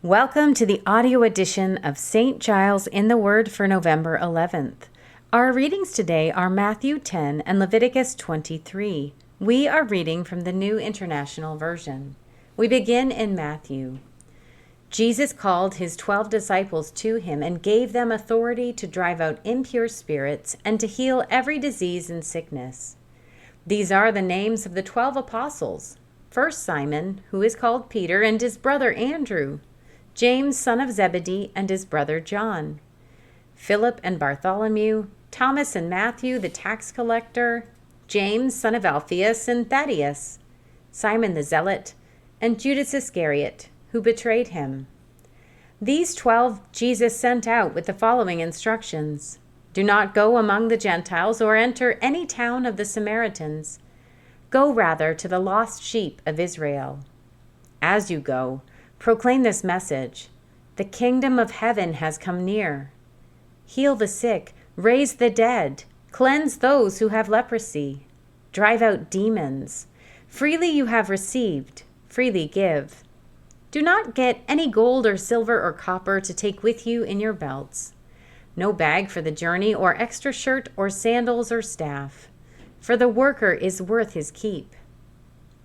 Welcome to the audio edition of St. Giles in the Word for November 11th. Our readings today are Matthew 10 and Leviticus 23. We are reading from the New International Version. We begin in Matthew. Jesus called his 12 disciples to him and gave them authority to drive out impure spirits and to heal every disease and sickness. These are the names of the 12 apostles. First Simon, who is called Peter, and his brother Andrew. James, son of Zebedee, and his brother John. Philip and Bartholomew, Thomas and Matthew, the tax collector, James, son of Alphaeus, and Thaddeus, Simon the Zealot, and Judas Iscariot, who betrayed him. These 12 Jesus sent out with the following instructions. Do not go among the Gentiles or enter any town of the Samaritans. Go rather to the lost sheep of Israel. As you go, proclaim this message: the kingdom of heaven has come near. Heal the sick, raise the dead, cleanse those who have leprosy, drive out demons. Freely you have received, freely give. Do not get any gold or silver or copper to take with you in your belts. No bag for the journey, or extra shirt or sandals or staff, for the worker is worth his keep.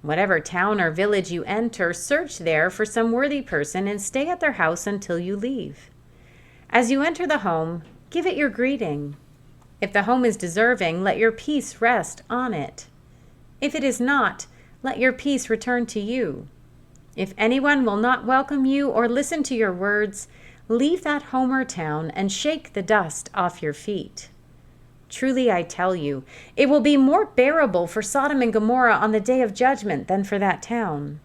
Whatever town or village you enter, search there for some worthy person and stay at their house until you leave. As you enter the home, give it your greeting. If the home is deserving, let your peace rest on it. If it is not, let your peace return to you. If anyone will not welcome you or listen to your words, leave that home or town and shake the dust off your feet. Truly I tell you, it will be more bearable for Sodom and Gomorrah on the day of judgment than for that town.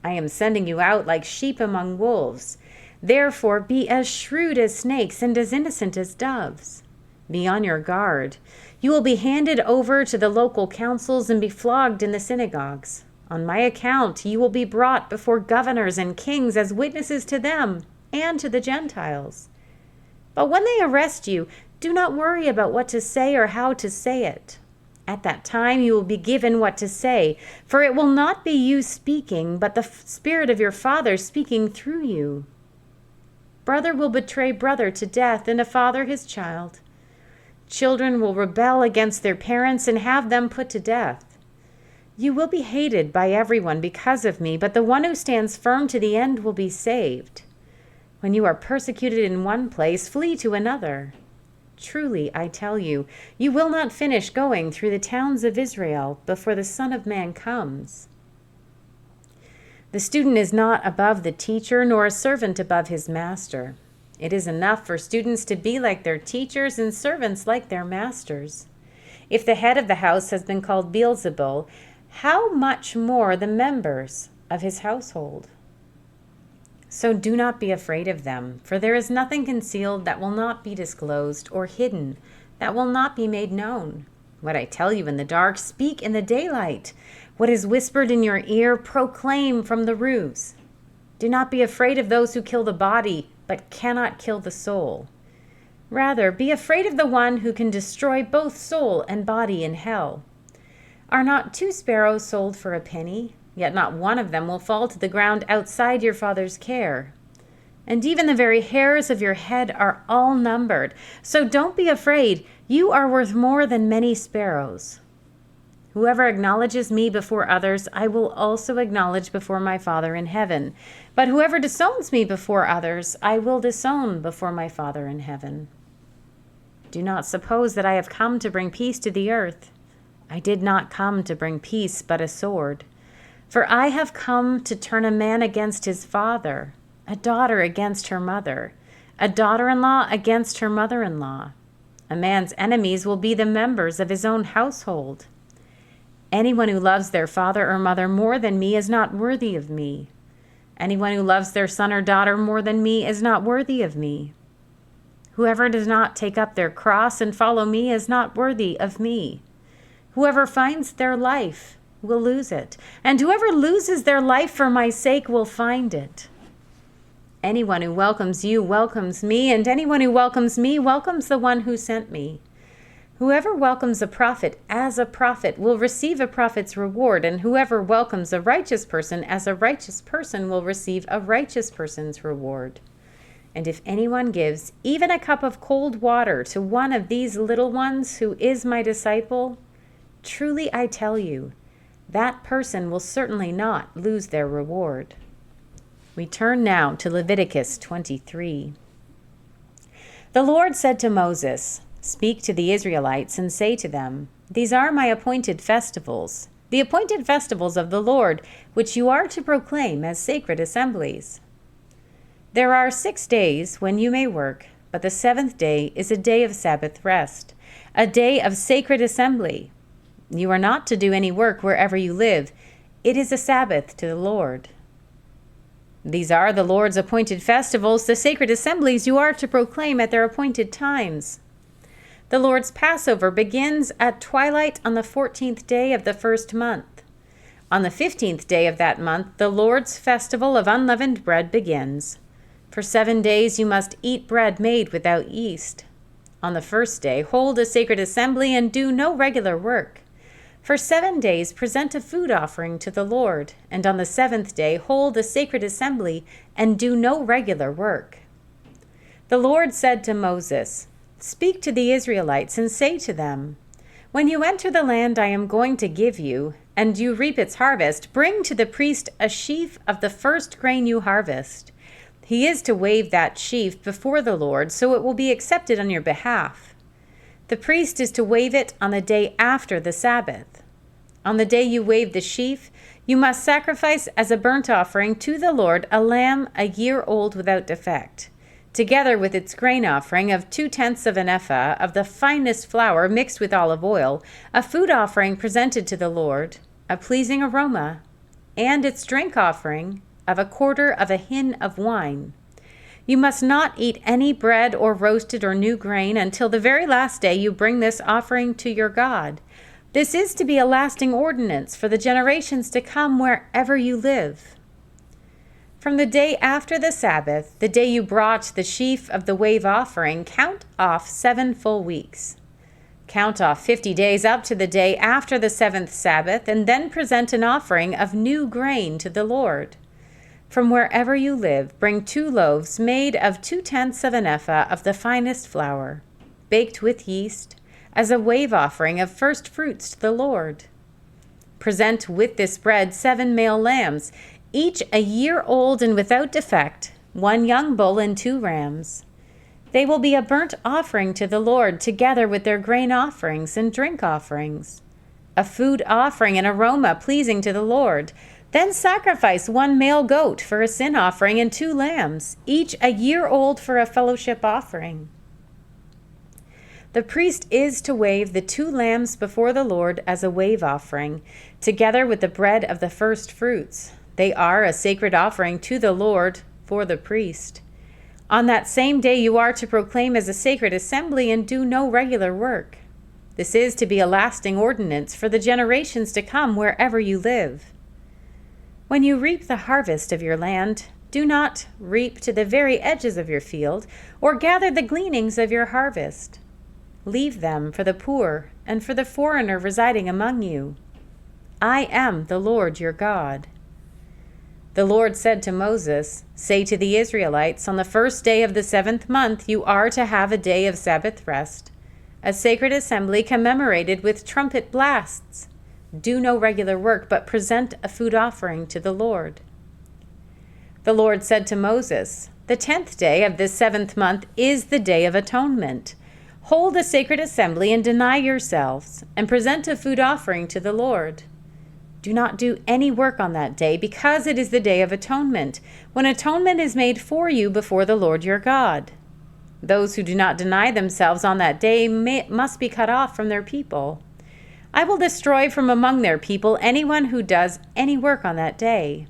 I am sending you out like sheep among wolves. Therefore be as shrewd as snakes and as innocent as doves. Be on your guard. You will be handed over to the local councils and be flogged in the synagogues. On my account, you will be brought before governors and kings as witnesses to them and to the Gentiles. But when they arrest you, do not worry about what to say or how to say it. At that time you will be given what to say, for it will not be you speaking, but the Spirit of your Father speaking through you. Brother will betray brother to death, and a father his child. Children will rebel against their parents and have them put to death. You will be hated by everyone because of me, but the one who stands firm to the end will be saved. When you are persecuted in one place, flee to another. Truly, I tell you, you will not finish going through the towns of Israel before the Son of Man comes. The student is not above the teacher, nor a servant above his master. It is enough for students to be like their teachers and servants like their masters. If the head of the house has been called Beelzebul, how much more the members of his household? So do not be afraid of them, for there is nothing concealed that will not be disclosed, or hidden that will not be made known. What I tell you in the dark, speak in the daylight. What is whispered in your ear, proclaim from the roofs. Do not be afraid of those who kill the body, but cannot kill the soul. Rather, be afraid of the one who can destroy both soul and body in hell. Are not 2 sparrows sold for a penny? Yet not one of them will fall to the ground outside your Father's care. And even the very hairs of your head are all numbered. So don't be afraid. You are worth more than many sparrows. Whoever acknowledges me before others, I will also acknowledge before my Father in heaven. But whoever disowns me before others, I will disown before my Father in heaven. Do not suppose that I have come to bring peace to the earth. I did not come to bring peace, but a sword. For I have come to turn a man against his father, a daughter against her mother, a daughter-in-law against her mother-in-law. A man's enemies will be the members of his own household. Anyone who loves their father or mother more than me is not worthy of me. Anyone who loves their son or daughter more than me is not worthy of me. Whoever does not take up their cross and follow me is not worthy of me. Whoever finds their life will lose it, and whoever loses their life for my sake will find it. Anyone who welcomes you welcomes me, and anyone who welcomes me welcomes the one who sent me. Whoever welcomes a prophet as a prophet will receive a prophet's reward, and whoever welcomes a righteous person as a righteous person will receive a righteous person's reward. And if anyone gives even a cup of cold water to one of these little ones who is my disciple, truly I tell you, that person will certainly not lose their reward." We turn now to Leviticus 23. The Lord said to Moses, "Speak to the Israelites and say to them, 'These are my appointed festivals, the appointed festivals of the Lord, which you are to proclaim as sacred assemblies. There are 6 days when you may work, but the 7th day is a day of Sabbath rest, a day of sacred assembly. You are not to do any work wherever you live. It is a Sabbath to the Lord. These are the Lord's appointed festivals, the sacred assemblies you are to proclaim at their appointed times. The Lord's Passover begins at twilight on the 14th day of the first month. On the 15th day of that month, the Lord's festival of unleavened bread begins. For 7 days you must eat bread made without yeast. On the first day, hold a sacred assembly and do no regular work. For 7 days, present a food offering to the Lord, and on the 7th day, hold a sacred assembly and do no regular work." The Lord said to Moses, "Speak to the Israelites and say to them, 'When you enter the land I am going to give you, and you reap its harvest, bring to the priest a sheaf of the first grain you harvest. He is to wave that sheaf before the Lord, so it will be accepted on your behalf. The priest is to wave it on the day after the Sabbath. On the day you wave the sheaf, you must sacrifice as a burnt offering to the Lord a lamb a year old without defect, together with its grain offering of 2/10 of an ephah of the finest flour mixed with olive oil, a food offering presented to the Lord, a pleasing aroma, and its drink offering of 1/4 of a hin of wine. You must not eat any bread or roasted or new grain until the very last day you bring this offering to your God. This is to be a lasting ordinance for the generations to come wherever you live. From the day after the Sabbath, the day you brought the sheaf of the wave offering, count off 7 full weeks. Count off 50 days up to the day after the 7th Sabbath, and then present an offering of new grain to the Lord. From wherever you live, bring 2 loaves made of 2/10 of an ephah of the finest flour, baked with yeast, as a wave offering of first fruits to the Lord. Present with this bread 7 male lambs, each a year old and without defect, 1 young bull and 2 rams. They will be a burnt offering to the Lord, together with their grain offerings and drink offerings, a food offering and aroma pleasing to the Lord. Then sacrifice 1 male goat for a sin offering and 2 lambs, each a year old for a fellowship offering. The priest is to wave the 2 lambs before the Lord as a wave offering, together with the bread of the first fruits. They are a sacred offering to the Lord for the priest. On that same day you are to proclaim as a sacred assembly and do no regular work. This is to be a lasting ordinance for the generations to come wherever you live. When you reap the harvest of your land, do not reap to the very edges of your field, or gather the gleanings of your harvest. Leave them for the poor and for the foreigner residing among you. I am the Lord your God. The Lord said to Moses, "Say to the Israelites, on the first day of the 7th month you are to have a day of Sabbath rest, a sacred assembly commemorated with trumpet blasts. Do no regular work, but present a food offering to the Lord." The Lord said to Moses, "The 10th day of this 7th month is the Day of Atonement. Hold a sacred assembly and deny yourselves, and present a food offering to the Lord. Do not do any work on that day, because it is the Day of Atonement, when atonement is made for you before the Lord your God. Those who do not deny themselves on that day must be cut off from their people. I will destroy from among their people anyone who does any work on that day.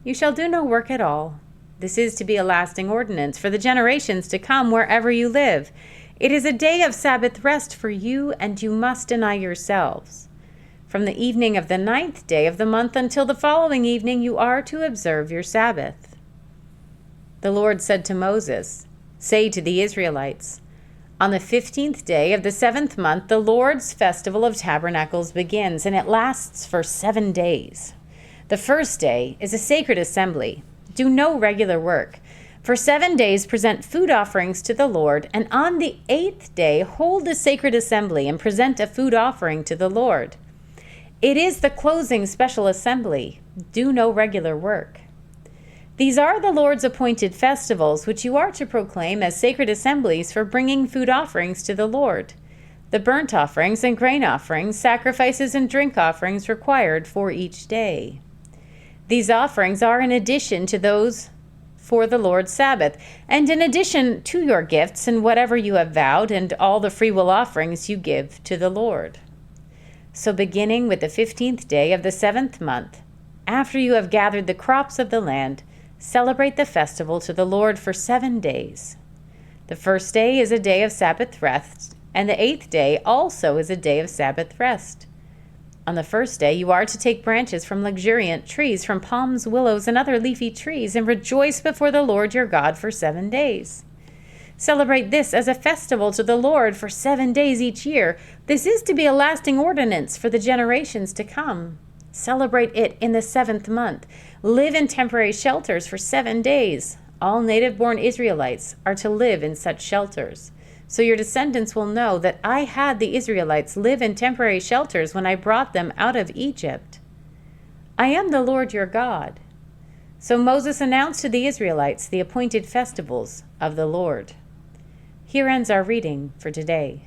You shall do no work at all. This is to be a lasting ordinance for the generations to come wherever you live. It is a day of Sabbath rest for you, and you must deny yourselves. From the evening of the 9th day of the month until the following evening you are to observe your Sabbath." The Lord said to Moses, "Say to the Israelites, On the 15th day of the 7th month, the Lord's festival of tabernacles begins, and it lasts for 7 days. The first day is a sacred assembly. Do no regular work. For 7 days present food offerings to the Lord, and on the 8th day hold a sacred assembly and present a food offering to the Lord. It is the closing special assembly. Do no regular work. These are the Lord's appointed festivals, which you are to proclaim as sacred assemblies for bringing food offerings to the Lord. The burnt offerings and grain offerings, sacrifices and drink offerings required for each day. These offerings are in addition to those for the Lord's Sabbath, and in addition to your gifts and whatever you have vowed, and all the freewill offerings you give to the Lord. So beginning with the 15th day of the 7th month, after you have gathered the crops of the land, celebrate the festival to the Lord for 7 days. The first day is a day of Sabbath rest, and the 8th day also is a day of Sabbath rest. On the first day you are to take branches from luxuriant trees, from palms, willows, and other leafy trees, and rejoice before the Lord your God for 7 days. Celebrate this as a festival to the Lord for 7 days each year. This is to be a lasting ordinance for the generations to come. Celebrate it in the 7th month. Live in temporary shelters for 7 days. All native-born Israelites are to live in such shelters. So your descendants will know that I had the Israelites live in temporary shelters when I brought them out of Egypt. I am the Lord your God. So Moses announced to the Israelites the appointed festivals of the Lord. Here ends our reading for today.